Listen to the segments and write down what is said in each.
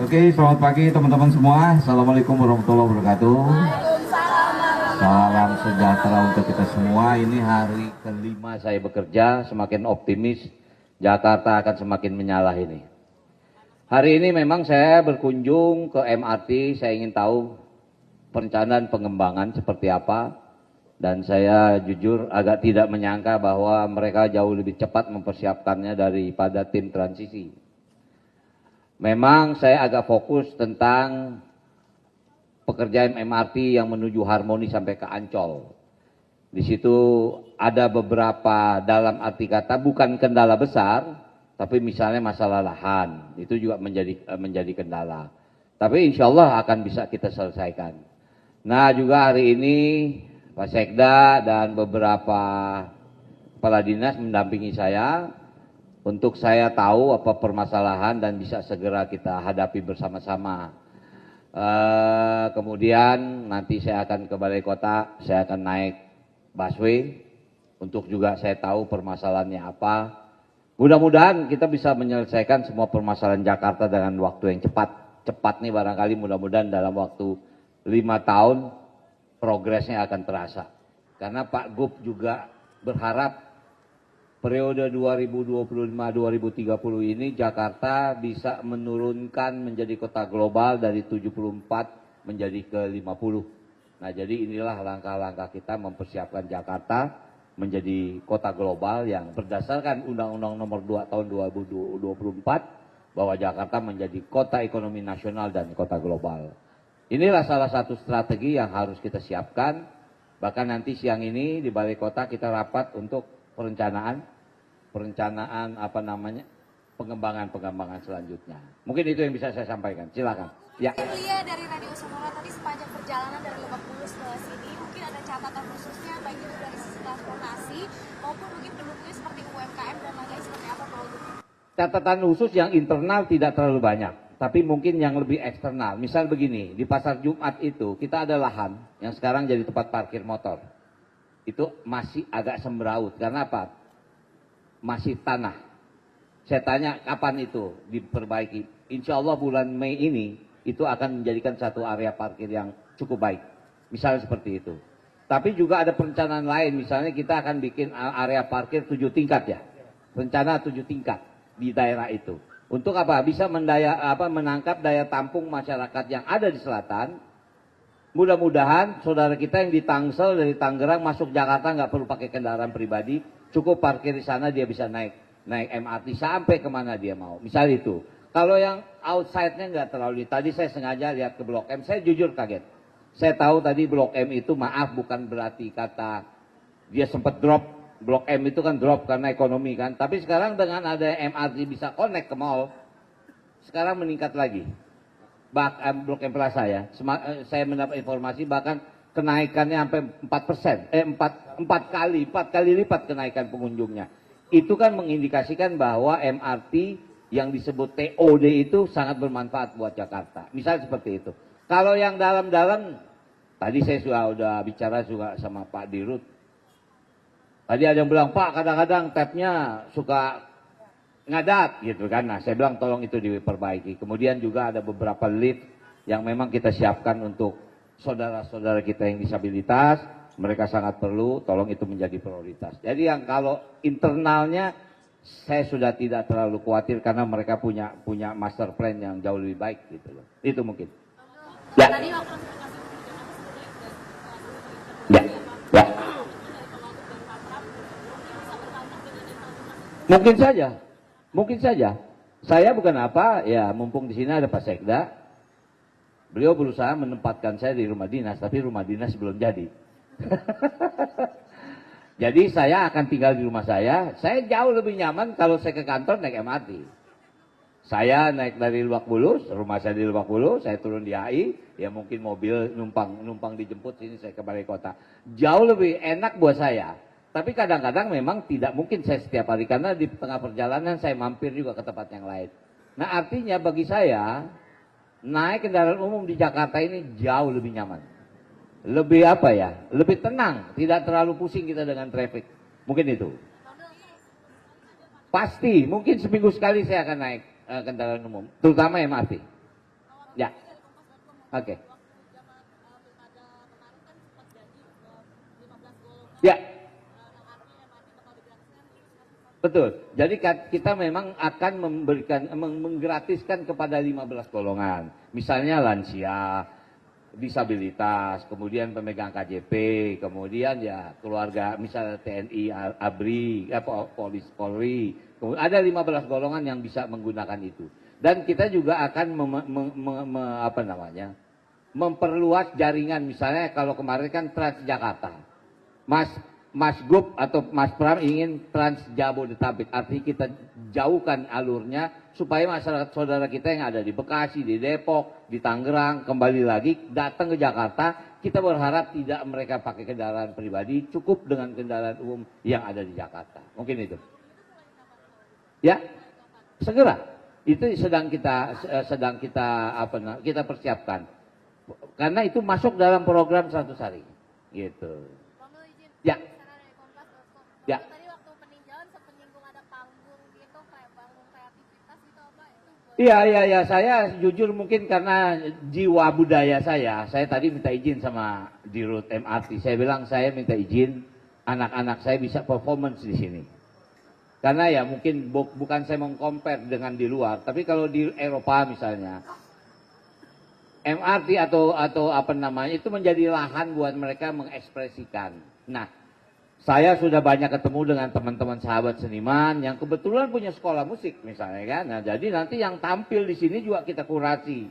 Oke, selamat pagi teman-teman semua. Assalamualaikum warahmatullahi wabarakatuh. Salam sejahtera untuk kita semua. Ini hari kelima saya bekerja, semakin optimis Jakarta akan semakin menyala ini. Hari ini memang saya berkunjung ke MRT, saya ingin tahu perencanaan pengembangan seperti apa. Dan saya jujur agak tidak menyangka bahwa mereka jauh lebih cepat mempersiapkannya daripada tim transisi. Memang saya agak fokus tentang pekerjaan MRT yang menuju Harmoni sampai ke Ancol. Di situ ada beberapa, dalam arti kata bukan kendala besar, tapi misalnya masalah lahan, itu juga menjadi kendala. Tapi insya Allah akan bisa kita selesaikan. Nah juga hari ini Pak Sekda dan beberapa kepala dinas mendampingi saya untuk saya tahu apa permasalahan dan bisa segera kita hadapi bersama-sama. Kemudian nanti saya akan ke Balai Kota, saya akan naik busway untuk juga saya tahu permasalahannya apa. Mudah-mudahan kita bisa menyelesaikan semua permasalahan Jakarta dengan waktu yang cepat. Cepat nih barangkali mudah-mudahan dalam waktu 5 tahun progresnya akan terasa. Karena Pak Gub juga berharap periode 2025-2030 ini Jakarta bisa menurunkan menjadi kota global dari 74 menjadi ke 50. Nah jadi inilah langkah-langkah kita mempersiapkan Jakarta menjadi kota global yang berdasarkan Undang-Undang Nomor 2 Tahun 2024 bahwa Jakarta menjadi kota ekonomi nasional dan kota global. Inilah salah satu strategi yang harus kita siapkan. Bahkan nanti siang ini di Balai Kota kita rapat untuk perencanaan pengembangan selanjutnya. Mungkin itu yang bisa saya sampaikan. Silakan. Ya. Lia dari Radio Sonora tadi sepanjang perjalanan dari Lebak Bulus ke sini mungkin ada catatan khususnya baik itu dari sisi transportasi maupun mungkin pendukungnya seperti UMKM dan lain-lain seperti apa Pak Wagub? Catatan khusus yang internal tidak terlalu banyak, tapi mungkin yang lebih eksternal. Misal begini, di Pasar Jumat itu kita ada lahan yang sekarang jadi tempat parkir motor. Itu masih agak sembraut. Karena apa? Masih tanah. Saya tanya kapan itu diperbaiki. Insya Allah bulan Mei ini itu akan menjadikan satu area parkir yang cukup baik. Misalnya seperti itu. Tapi juga ada perencanaan lain. Misalnya kita akan bikin area parkir 7 tingkat ya. Rencana 7 tingkat di daerah itu. Untuk apa? Bisa menangkap daya tampung masyarakat yang ada di selatan. Mudah-mudahan saudara kita yang di Tangsel dari Tangerang masuk Jakarta nggak perlu pakai kendaraan pribadi, cukup parkir di sana dia bisa naik MRT sampai kemana dia mau. Misal itu. Kalau yang outside-nya nggak terlalu. Tadi saya sengaja lihat ke Blok M, saya jujur kaget. Saya tahu tadi Blok M itu maaf bukan berarti kata dia sempat drop. Blok M itu kan drop karena ekonomi kan. Tapi sekarang dengan ada MRT bisa connect ke mall, sekarang meningkat lagi. Blok M Plaza ya, saya mendapat informasi bahkan kenaikannya sampai 4%, 4 kali lipat kenaikan pengunjungnya. Itu kan mengindikasikan bahwa MRT yang disebut TOD itu sangat bermanfaat buat Jakarta. Misal seperti itu. Kalau yang dalam-dalam, tadi saya sudah bicara juga sama Pak Dirut. Tadi ada yang bilang, Pak kadang-kadang tapnya suka ngadat gitu kan. Nah saya bilang tolong itu diperbaiki. Kemudian juga ada beberapa lift yang memang kita siapkan untuk saudara-saudara kita yang disabilitas. Mereka sangat perlu, tolong itu menjadi prioritas. Jadi yang kalau internalnya saya sudah tidak terlalu khawatir karena mereka punya master plan yang jauh lebih baik gitu loh. Itu mungkin. Ya. Ya. Ya. Mungkin saja. Saya bukan apa, ya mumpung di sini ada Pak Sekda. Beliau berusaha menempatkan saya di rumah dinas, tapi rumah dinas belum jadi. Jadi saya akan tinggal di rumah saya. Saya jauh lebih nyaman kalau saya ke kantor naik MRT. Saya naik dari Lebak Bulus, rumah saya di Lebak Bulus, saya turun di HI, ya mungkin mobil numpang dijemput sini saya ke Balai Kota. Jauh lebih enak buat saya. Tapi kadang-kadang memang tidak mungkin saya setiap hari karena di tengah perjalanan saya mampir juga ke tempat yang lain. Nah artinya bagi saya naik kendaraan umum di Jakarta ini jauh lebih nyaman. Lebih apa ya? Lebih tenang, tidak terlalu pusing kita dengan traffic. Mungkin itu. Pasti, mungkin seminggu sekali saya akan naik kendaraan umum, terutama MRT. Ya, oke. Ya, betul. Jadi kita memang akan memberikan, menggratiskan kepada 15 golongan. Misalnya lansia, disabilitas, kemudian pemegang KJP, kemudian ya keluarga, misalnya TNI, ABRI, Polri. Kemudian ada 15 golongan yang bisa menggunakan itu. Dan kita juga akan memperluas jaringan. Misalnya kalau kemarin kan Transjakarta. Mas Gub atau Mas Pram ingin Trans Jabodetabek, artinya kita jauhkan alurnya supaya masyarakat saudara kita yang ada di Bekasi, di Depok, di Tangerang kembali lagi datang ke Jakarta. Kita berharap tidak mereka pakai kendaraan pribadi, cukup dengan kendaraan umum yang ada di Jakarta. Mungkin itu. Ya, segera. Itu kita persiapkan. Karena itu masuk dalam program 100 hari. Gitu. Ya. Ya. Tadi waktu peninjauan sempat nyinggung ada panggung gitu, kayak panggung kreativitas gitu apa itu? Iya, saya jujur mungkin karena jiwa budaya saya tadi minta izin sama Dirut MRT. Saya bilang saya minta izin anak-anak saya bisa performance di sini. Karena ya mungkin bukan saya meng-compare dengan di luar, tapi kalau di Eropa misalnya, MRT atau apa namanya itu menjadi lahan buat mereka mengekspresikan. Nah, saya sudah banyak ketemu dengan teman-teman sahabat seniman yang kebetulan punya sekolah musik misalnya kan. Nah, jadi nanti yang tampil di sini juga kita kurasi.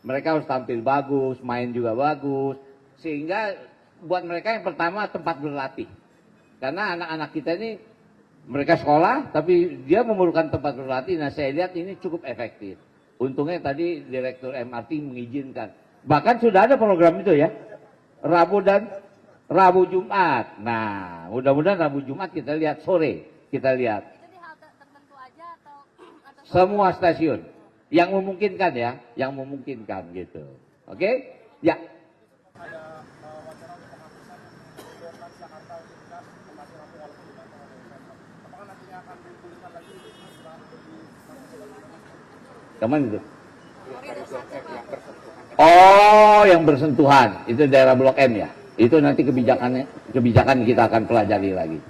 Mereka harus tampil bagus, main juga bagus, sehingga buat mereka yang pertama tempat berlatih. Karena anak-anak kita ini mereka sekolah tapi dia memerlukan tempat berlatih. Nah, saya lihat ini cukup efektif. Untungnya tadi Direktur MRT mengizinkan. Bahkan sudah ada program itu ya. Rabu Jumat. Nah, mudah-mudahan Rabu Jumat kita lihat sore. Kita lihat. Itu di halte tertentu aja atau Semua stasiun. Yang memungkinkan ya. Yang memungkinkan gitu. Oke? Ya. Kemana itu? Oh, yang bersentuhan. Itu daerah Blok M ya? Itu nanti kebijakan kita akan pelajari lagi.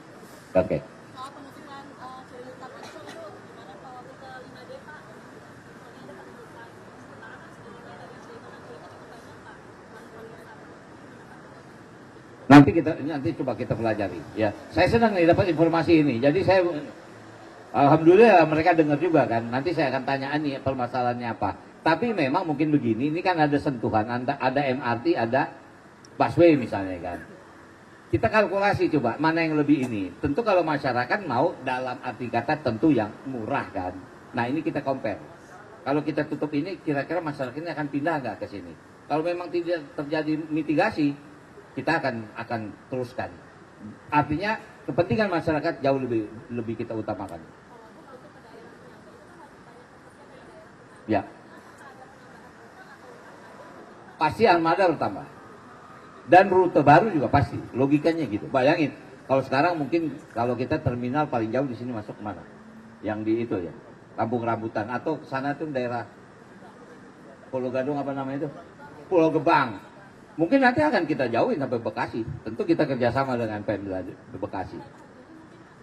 Oke. soal penutupan cerita itu gimana kalau ke 5D Pak? Soalnya ada penutupan sementara kan sebelumnya dari cerita cukup banyak Pak. Nanti coba kita pelajari. Ya, saya senang nih dapat informasi ini. Jadi saya alhamdulillah mereka dengar juga kan. Nanti saya akan tanya nih permasalahannya apa. Tapi memang mungkin begini, ini kan ada sentuhan, ada MRT, ada busway misalnya kan. Kita kalkulasi coba mana yang lebih ini. Tentu kalau masyarakat mau dalam arti kata tentu yang murah kan. Nah ini kita compare. Kalau kita tutup ini kira-kira masyarakat ini akan pindah nggak ke sini. Kalau memang tidak terjadi mitigasi, kita akan teruskan. Artinya kepentingan masyarakat jauh lebih kita utamakan. Ya. Pasti armada bertambah. Dan rute baru juga pasti. Logikanya gitu. Bayangin, kalau sekarang mungkin kalau kita terminal paling jauh di sini masuk mana? Yang di itu ya, Kampung Rambutan atau sana tuh daerah Pulau Gadung apa namanya itu? Pulau Gebang. Mungkin nanti akan kita jauhin sampai Bekasi. Tentu kita kerjasama dengan Pemda Bekasi.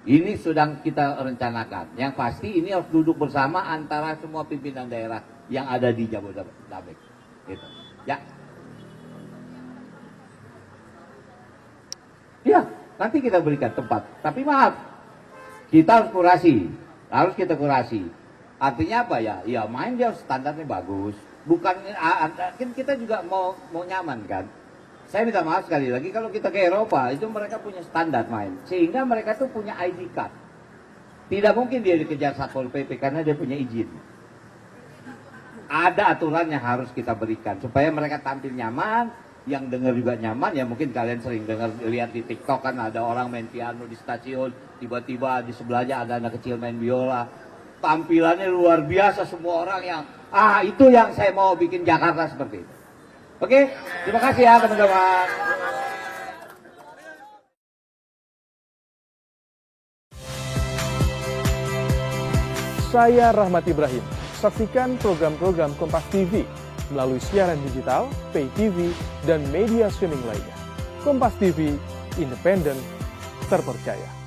Ini sedang kita rencanakan. Yang pasti ini harus duduk bersama antara semua pimpinan daerah yang ada di Jabodetabek. Gitu. Ya. Ya, nanti kita berikan tempat. Tapi maaf, kita harus kita kurasi. Artinya apa ya? Ya main dia standarnya bagus. Bukan kita juga mau nyaman kan. Saya minta maaf sekali lagi kalau kita ke Eropa itu mereka punya standar main. Sehingga mereka tuh punya ID card. Tidak mungkin dia dikejar Satpol PP karena dia punya izin. Ada aturan yang harus kita berikan supaya mereka tampil nyaman, yang dengar juga nyaman. Ya mungkin kalian sering dengar lihat di TikTok kan ada orang main piano di stasiun, tiba-tiba di sebelahnya ada anak kecil main biola. Tampilannya luar biasa, semua orang yang itu yang saya mau bikin Jakarta seperti itu. Oke, terima kasih ya teman-teman. Saya Rahmat Ibrahim. saksikan program-program Kompas TV melalui siaran digital, pay TV, dan media streaming lainnya. Kompas TV, independen, terpercaya.